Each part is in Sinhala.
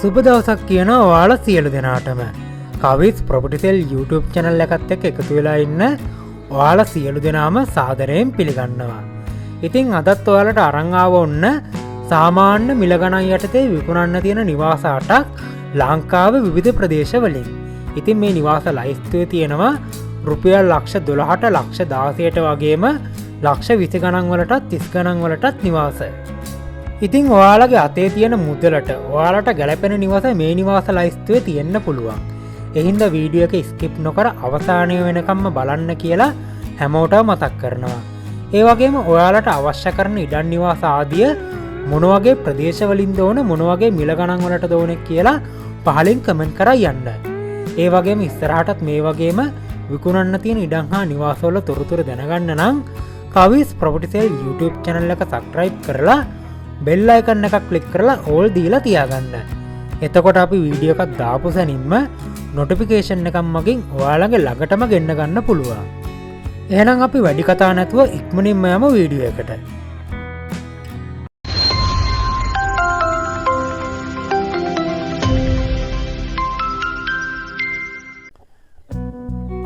සුබ දවසක් කියන ඔයාලා සියලු දෙනාටම කවිස් ප්‍රොපර්ටි සෙල් YouTube channel එකත් එක්ක එකතු වෙලා ඉන්න ඔයාලා සියලු දෙනාම සාදරයෙන් පිළිගන්නවා. ඉතින් අදත් ඔයාලට අරන් ආව ඔන්න සාමාන්‍ය මිල ගණන් යටතේ විකුණන්න තියෙන නිවාස 8ක් ලංකාවේ විවිධ ප්‍රදේශවලින්. ඉතින් මේ නිවාස ලයිස්තුවේ තියෙනවා රුපියල් ලක්ෂ 12ට ලක්ෂ 16ට වගේම ලක්ෂ 20 ගණන් වලටත් 30 ගණන් වලටත් නිවාස. ඉතින් ඔයාලගේ අතේ තියෙන මුදලට ඔයාලට ගැලපෙන නිවාස මේ නිවාස ලයිස්තුවේ තියෙන්න පුළුවන්. එහින්ද වීඩියෝ එක ස්කිප් නොකර අවසානය වෙනකම්ම බලන්න කියලා හැමෝටම මතක් කරනවා. ඒ වගේම ඔයාලට අවශ්‍ය කරන ඉඩම් නිවාස ආදිය මොන වගේ ප්‍රදේශවලින්ද ඕන මොන වගේ මිල ගණන් වලටද ඕන කියලා පහලින් කමෙන්ට් කරා යන්න. ඒ වගේම ඉස්සරහටත් මේ වගේම විකුණන්න තියෙන ඉඩම් හා නිවාස වල තොරතුරු දැනගන්න නම් කවිස් ප්‍රොපර්ටි සෙල් YouTube channel එක subscribe කරලා බෙල් අයිකන් එකක් ක්ලික් කරලා ඕල් දීලා තියාගන්න. එතකොට අපි වීඩියෝ එකක් දාපු සැනින්ම නොටිෆිකේෂන් එකක් මගින් ඔයාලගේ ළඟටම ගෙන්න ගන්න පුළුවන්. එහෙනම් අපි වැඩි කතා නැතුව ඉක්මනින්ම යමු වීඩියෝ එකට.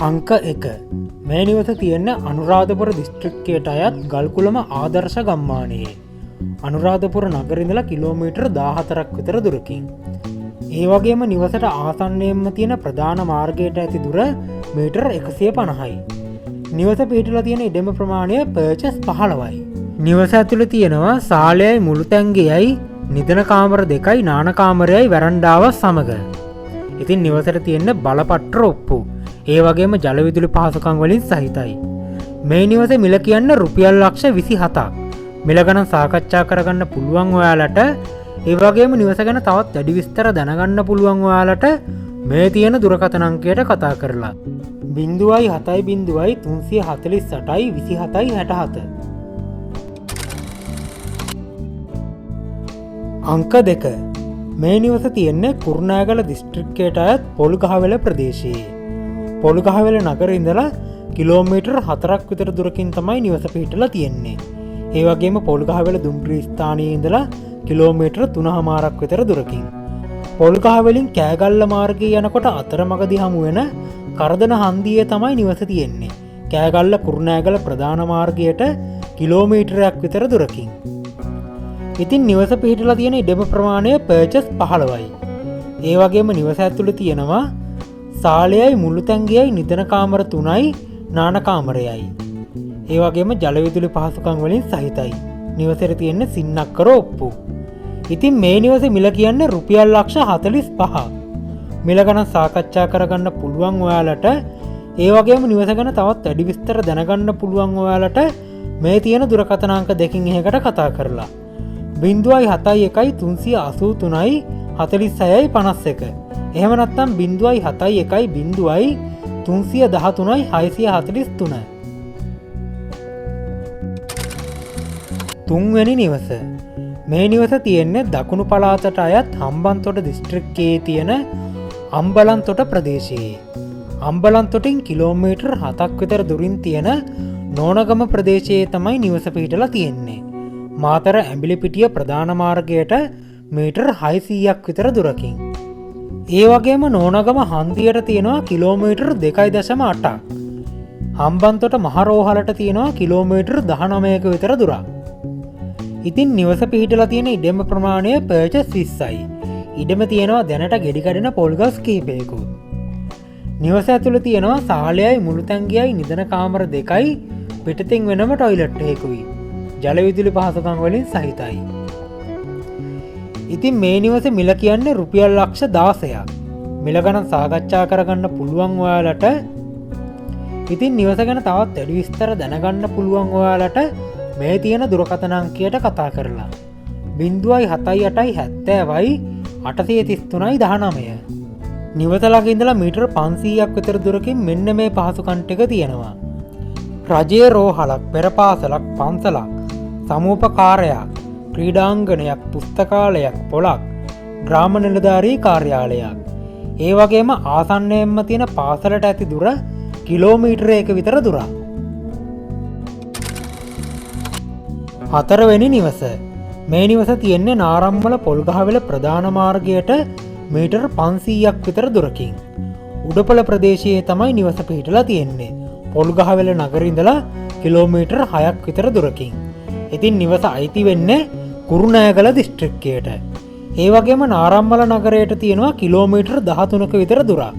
අංක 1. මේ නිවස තියෙන්නේ අනුරාධපුර දිස්ත්‍රික්කයට අයත් ගල්කුළම ආදර්ශ ගම්මානයේ. අනුරාධපුර නගරේ ඉඳලා කිලෝමීටර් 14ක් විතර දුරකින්. ඒ වගේම නිවසට ආසන්නයෙන්ම තියෙන ප්‍රධාන මාර්ගයට ඇති දුර මීටර් 150යි. නිවස පිහිටලා තියෙන ඉඩම ප්‍රමාණය පර්චස් 15යි. නිවස ඇතුළේ තියෙනවා සාලයයි මුළු තැන්ගෙයයි නිදන කාමර දෙකයි නාන කාමරයයි වරණ්ඩාව සමග. ඉතින් නිවසට තියෙන බලපත්‍ර ඔප්පු ඒ වගේම ජල විදුලි පහසුකම් වලින් සහිතයි. මේ නිවසේ මිල කියන්නේ රුපියල් ලක්ෂ 27ක්. මිල ගණන් සාකච්ඡා කරගන්න පුළුවන් ඔයාලට. ඒ වගේම නිවස ගැන තවත් වැඩි විස්තර දැනගන්න පුළුවන් ඔයාලට මේ තියෙන දුරකථන අංකයට කතා කරලා 0.70 348යි 27යි 67. අංක 2. මේ නිවස තියෙන්නේ කුරුණෑගල දිස්ත්‍රික්කයට අයත් පොල්ගහවෙල ප්‍රදේශයේ. පොල්ගහවෙල නගරේ ඉඳලා කිලෝමීටර් 4ක් විතර දුරකින් තමයි නිවස පිහිටලා තියෙන්නේ. ඒ වගේම පොල්ගහවෙල දුම්රිය ස්ථානයේ ඉඳලා කිලෝමීටර් 3.5ක් විතර දුරකින්. පොල්ගහවෙලින් කෑගල්ල මාර්ගයේ යනකොට අතරමඟදී හමු වෙන කරදන හන්දියේ තමයි නිවස තියෙන්නේ. කෑගල්ල කුරුණෑගල ප්‍රධාන මාර්ගයට කිලෝමීටරයක් විතර දුරකින්. ඉතින් නිවස පිහිටලා තියෙන ඉඩම ප්‍රමාණය පර්චස් 15යි. ඒ වගේම නිවස ඇතුළේ තියෙනවා සාලයයි මුළු තැන්ගෙයයි නිදන කාමර 3යි නාන කාමරයයි. ඒ වගේම ජල විදුලි පහසුකම් වලින් සහිතයි. නිවසේට තියෙන සින්නක්කර ඔප්පු. ඉතින් මේ නිවසේ මිල කියන්නේ රුපියල් ලක්ෂ 45ක්. මිල ගණන් සාකච්ඡා කරගන්න පුළුවන් ඔයාලට. ඒ වගේම නිවස ගැන තවත් වැඩි විස්තර දැනගන්න පුළුවන් ඔයාලට මේ තියෙන දුරකථන අංක දෙකකින් එහෙකට කතා කරලා 0.71 383යි 46යි 51. එහෙම නැත්නම් 0.71 313යි 643. තුන්වැනි නිවස. මේ නිවස තියෙන්නේ දකුණු පළාතට අයත් හම්බන්තොට දිස්ත්‍රික්කයේ තියෙන අම්බලන්තොට ප්‍රදේශයේ. අම්බලන්තොටින් කිලෝමීටර් 7ක් විතර දුරින් තියෙන නෝනගම ප්‍රදේශයේ තමයි නිවස පිහිටලා තියෙන්නේ. මාතර ඇඹිලිපිටිය ප්‍රධාන මාර්ගයට මීටර් 600ක් විතර දුරකින්. ඒ වගේම නෝනගම හන්දියට තියෙනවා කිලෝමීටර් 2.8ක්. හම්බන්තොට මහරෝහලට තියෙනවා කිලෝමීටර් 19ක විතර දුරක්. ඉතින් නිවස පිහිටලා තියෙන ඉඩම ප්‍රමාණය පර්චස් 20යි. ඉඩම තියෙනවා දැනට ගෙඩි කඩන පොල්ගස් කීපයකුත්. නිවස ඇතුළේ තියෙනවා සාලයයි මුළු තැන්ගෙයයි නිදන කාමර දෙකයි පිටතින් වෙනම ටොයිලට් එකකුයි. ජල විදුලි පහසුකම් වලින් සහිතයි. ඉතින් මේ නිවසේ මිල කියන්නේ රුපියල් ලක්ෂ 16ක්. මිල ගණන් සාකච්ඡා කරගන්න පුළුවන් ඔයාලට. ඉතින් නිවස ගැන තවත් වැඩි විස්තර දැනගන්න පුළුවන් ඔයාලට මේ තියෙන දුරකථන අංකයට කතා කරලා 0.78යි 70යි 833යි 19. නිවස ළඟ ඉඳලා මීටර් 500ක් විතර දුරකින් මෙන්න මේ පහසුකම් ටික තියෙනවා. රජයේ රෝහලක්, පෙරපාසලක්, පන්සලක්, සමූපකාරයක්, ක්‍රීඩාංගණයක්, පුස්තකාලයක්, පොලක්, ග්‍රාම නිලධාරී කාර්යාලයක්. ඒ වගේම ආසන්නයෙන්ම තියෙන පාසලට ඇති දුර කිලෝමීටරයක විතර දුරක්. හතරවෙනි නිවස. මේ නිවස තියෙන්නේ නාරම්මල පොල්ගහවෙල ප්‍රධාන මාර්ගයට මීටර් 500ක් විතර දුරකින්. උඩපොළ ප්‍රදේශයේ තමයි නිවස පිහිටලා තියෙන්නේ. පොල්ගහවෙල නගරින්දලා කිලෝමීටර් 6ක් විතර දුරකින්. ඉතින් නිවස අයිති වෙන්නේ කුරුණෑගල දිස්ත්‍රික්කයට. ඒ වගේම නාරම්මල නගරයට තියෙනවා කිලෝමීටර් 13ක විතර දුරක්.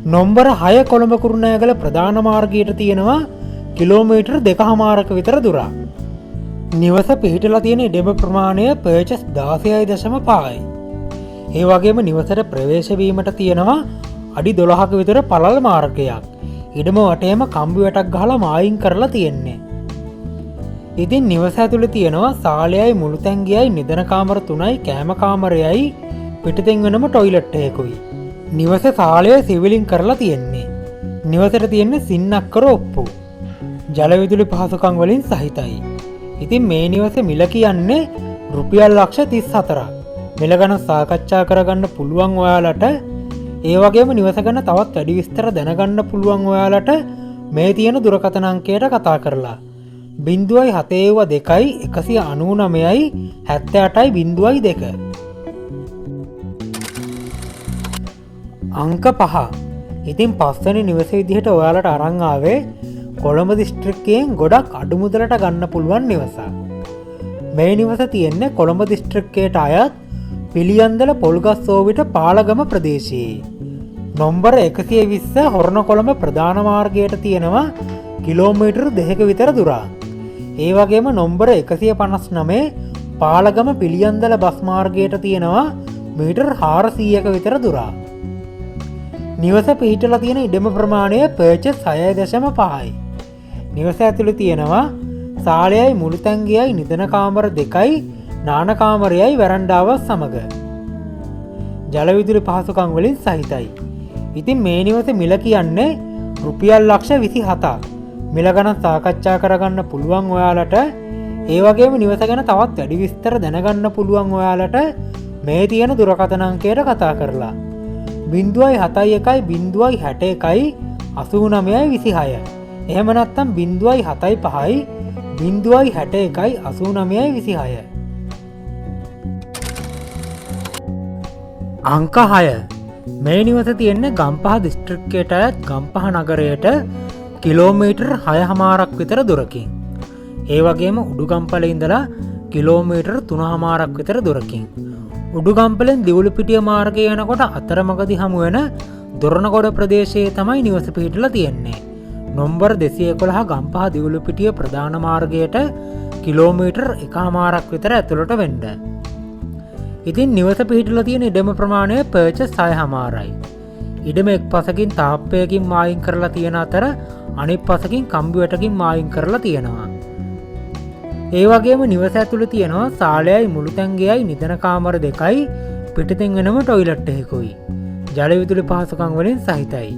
නොම්බර 6 කොළඹ කුරුණෑගල ප්‍රධාන මාර්ගයට තියෙනවා කිලෝමීටර් 2.5ක විතර දුරක්. නිවස පිහිටලා තියෙන ඉඩම ප්‍රමාණය පර්චස් 16.5යි. ඒ වගේම නිවසට ප්‍රවේශ වීමට තියෙනවා අඩි 12ක විතර පළල් මාර්ගයක්. ඉඩම වටේම කම්බි වැටක් ගහලා මායිම් කරලා තියෙන්නේ. ඉතින් නිවස ඇතුළේ තියෙනවා සාලයයි මුළුතැන්ගියයි නිදන කාමර 3යි කෑම කාමරයයි පිටතින් වෙනම ටොයිලට් එකකුයි. නිවස සාලය සිවිලින් කරලා තියෙන්නේ. නිවසට තියෙන්නේ සින්නක්කර ඔප්පු. ජල විදුලි පහසුකම් වලින් සහිතයි. ඉතින් මේ නිවස මිල කියන්නේ රුපියල් ලක්ෂ 34ක්. මිල ගැන සාකච්ඡා කරගන්න පුළුවන් ඔයාලට. ඒ වගේම නිවස ගැන තවත් වැඩි විස්තර දැනගන්න පුළුවන් ඔයාලට මේ තියෙන දුරකථන අංකයට කතා කරලා 0.72 199යි 78යි 02. අංක 5. ඉතින් පස්වෙනි නිවස විදිහට ඔයාලට අරන් ආවේ කොළඹ දිස්ත්‍රික්කයෙන් ගොඩක් අඩු මුදලට ගන්න පුළුවන් නිවසක්. මේ නිවස තියෙන්නේ කොළඹ දිස්ත්‍රික්කයට අයත් පිළියන්දල පොල්ගස්සෝවිට පාලගම ප්‍රදේශයේ. නොම්බර 120 හොරණකොළඹ ප්‍රධාන මාර්ගයට තියෙනවා කිලෝමීටර් 2ක විතර දුරක්. ඒ වගේම නොම්බර 159 පාලගම පිළියන්දල බස් මාර්ගයට තියෙනවා මීටර් 400ක විතර දුරක්. නිවස පිහිටලා තියෙන ඉඩම ප්‍රමාණය පර්චස් 6.5යි. නිවස ඇතුළේ තියෙනවා සාලයයි මුළුතැන්ගියයි නිදන කාමර 2යි නාන කාමරයයි වැරන්ඩාවත් සමග. ජල විදුලි පහසුකම් වලින් සහිතයි. ඉතින් මේ නිවස මිල කියන්නේ රුපියල් ලක්ෂ 27ක්. මිල ගණන් සාකච්ඡා කරගන්න පුළුවන් ඔයාලට. ඒ වගේම නිවස ගැන තවත් වැඩි විස්තර දැනගන්න පුළුවන් ඔයාලට මේ තියෙන දුරකථන අංකයට කතා කරලා 0.71 0.61 89.26. එහෙම නැත්නම් 0.75 0.61 89.26. අංක 6. මේ නිවස තියෙන්නේ ගම්පහ දිස්ත්‍රික්කයට අයත් ගම්පහ නගරයට කිලෝමීටර් 6.5ක් විතර දුරකින්. ඒ වගේම උඩුගම්පල ඉඳලා කිලෝමීටර් 3.5ක් විතර දුරකින්. උඩුගම්පලෙන් දිවුලුපිටිය මාර්ගය යනකොට අතරමඟදී හමු වෙන දොරණගොඩ ප්‍රදේශයේ තමයි නිවස පිහිටලා තියෙන්නේ. නොම්බර 211 ගම්පහ දිවුලුපිටිය ප්‍රධාන මාර්ගයට කිලෝමීටර් 1.5ක් විතර ඇතුළට වෙන්න. ඉතින් නිවස පිහිටලා තියෙන ඉඩම ප්‍රමාණය පර්චස් 6.5යි. ඉඩම එක් පසකින් තාප්පයකින් මායිම් කරලා තියෙන අතර අනිත් පසකින් කම්බි වැටකින් මායිම් කරලා තියෙනවා. ඒ වගේම නිවස ඇතුළේ තියෙනවා සාලයයි මුළුතැන්ගියයි නිදන කාමර 2යි පිටතින් වෙනම ටොයිලට් එකකුයි. ජල විදුලි පහසුකම් වලින් සහිතයි.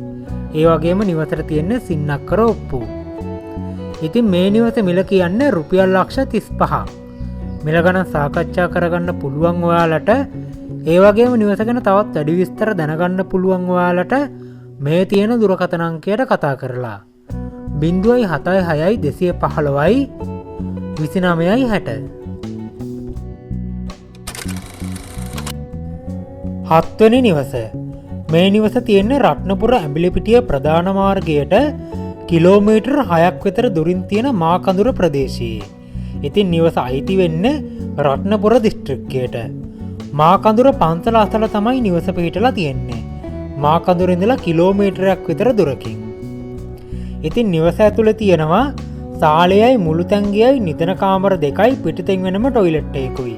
ඒ වගේම නිවසට තියෙන්නේ සින්නක්කර ඔප්පු. ඉතින් මේ නිවස මිල කියන්නේ රුපියල් ලක්ෂ 35ක්. මිල ගණන් සාකච්ඡා කරගන්න පුළුවන් ඔයාලට. ඒ වගේම නිවස ගැන තවත් වැඩි විස්තර දැනගන්න පුළුවන් ඔයාලට මේ තියෙන දුරකථන අංකයට කතා කරලා 0.76 215යි 29.60. 7 වෙනි නිවස. මේ නිවස තියෙන්නේ රත්නපුර ඇඹිලිපිටිය ප්‍රධාන මාර්ගයට කිලෝමීටර් 6ක් විතර දුරින් තියෙන මාකඳුර ප්‍රදේශයේ. ඉතින් නිවස අයිති වෙන්නේ රත්නපුර දිස්ත්‍රික්කයට. මාකඳුර පන්සල අසල තමයි නිවස පිහිටලා තියෙන්නේ. මාකඳුර ඉඳලා කිලෝමීටරයක් විතර දුරකින්. ඉතින් නිවස ඇතුළේ තියෙනවා සාලයයි මුළුතැන්ගියයි නිදන කාමර 2යි පිටතින් වෙනම ටොයිලට් එකකුයි.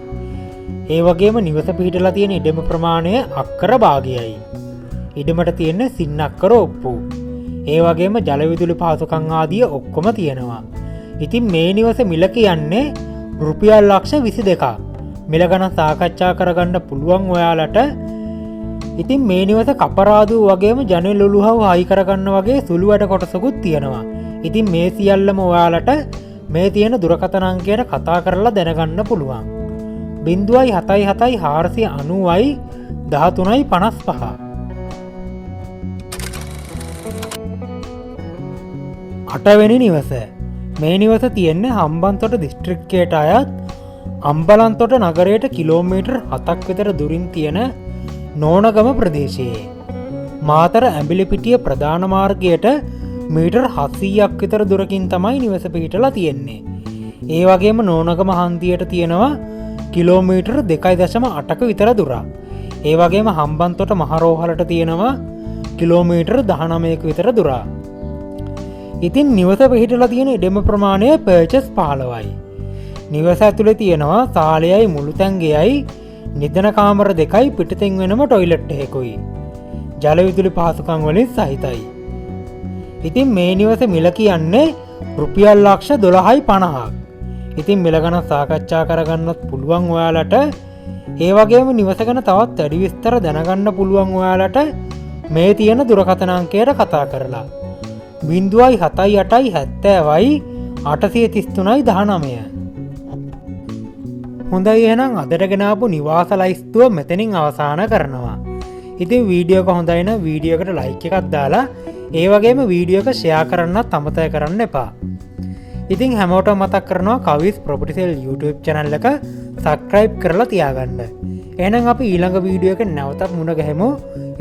ඒ වගේම නිවස පිහිටලා තියෙන ඉඩම ප්‍රමාණය අක්කර භාගයයි. ඉඩමට තියෙන සින්නක්කර ඔප්පු. ඒ වගේම ජල විදුලි පහසුකම් ආදිය ඔක්කොම තියෙනවා. ඉතින් මේ නිවස මිල කියන්නේ රුපියල් ලක්ෂ 22ක්. මිල ගණන් සාකච්ඡා කරගන්න පුළුවන් ඔයාලට. ඉතින් මේ නිවස කපරාදු වගේම ජනෙල් ඔලුහව හයි කරගන්න වගේ සුළු වැඩ කොටසකුත් තියෙනවා. ඉතින් මේ සියල්ලම ඔයාලට මේ තියෙන දුරකථන අංකයට කතා කරලා දැනගන්න පුළුවන්. 0.77 490යි 13.55. 8 වෙනි නිවස. මේ නිවස තියෙන්නේ හම්බන්තොට දිස්ත්‍රික්කයට අයත් අම්බලන්තොට නගරයට කිලෝමීටර් 7ක් විතර දුරින් තියෙන නෝනගම ප්‍රදේශයේ. මාතර ඇඹිලිපිටිය ප්‍රධාන මාර්ගයට මීටර් 700ක් විතර දුරකින් තමයි නිවස පිහිටලා තියෙන්නේ. ඒ වගේම නෝනගම හන්දියට තියෙනවා කිලෝමීටර් 2.8ක විතර දුරක්. ඒ වගේම හම්බන්තොට මහරෝහලට තියෙනවා කිලෝමීටර් 19ක විතර දුරක්. ඉතින් නිවස පිහිටලා තියෙන ඉඩම ප්‍රමාණය පර්චස් 15යි. නිවස ඇතුලේ තියෙනවා සාලයයි මුළු තැන්ගෙයයි නිදන කාමර 2යි පිටතින් වෙනම ටොයිලට් එකකුයි. ජල විදුලි පහසුකම් වලින් සහිතයි. ඉතින් මේ නිවස මිල කියන්නේ රුපියල් ලක්ෂ 12.50ක්. ඉතින් මිල ගැන සාකච්ඡා කරගන්නත් පුළුවන් ඔයාලට. ඒ වගේම නිවස ගැන තවත් වැඩි විස්තර දැනගන්න පුළුවන් ඔයාලට මේ තියෙන දුරකථන අංකයට කතා කරලා 0.78 70යි 833යි 19. හොඳයි එහෙනම් අදට ගෙනාපු නිවාස ලයිස්තුව මෙතනින් අවසන් කරනවා. ඉතින් වීඩියෝ එක හොඳයි නම් වීඩියෝ එකට ලයික් එකක් දාලා ඒ වගේම වීඩියෝ එක ෂෙයා කරන්නත් අමතක කරන්න එපා. ඉතින් හැමෝටම මතක් කරනවා කවිස් ප්‍රොපර්ටි සෙල් YouTube channel එක subscribe කරලා තියාගන්න. එහෙනම් අපි ඊළඟ වීඩියෝ එක නැවතත් මුණ ගැහෙමු.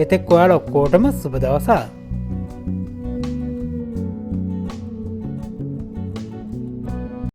එතෙක් ඔයාලා ඔක්කොටම සුබ දවසක්.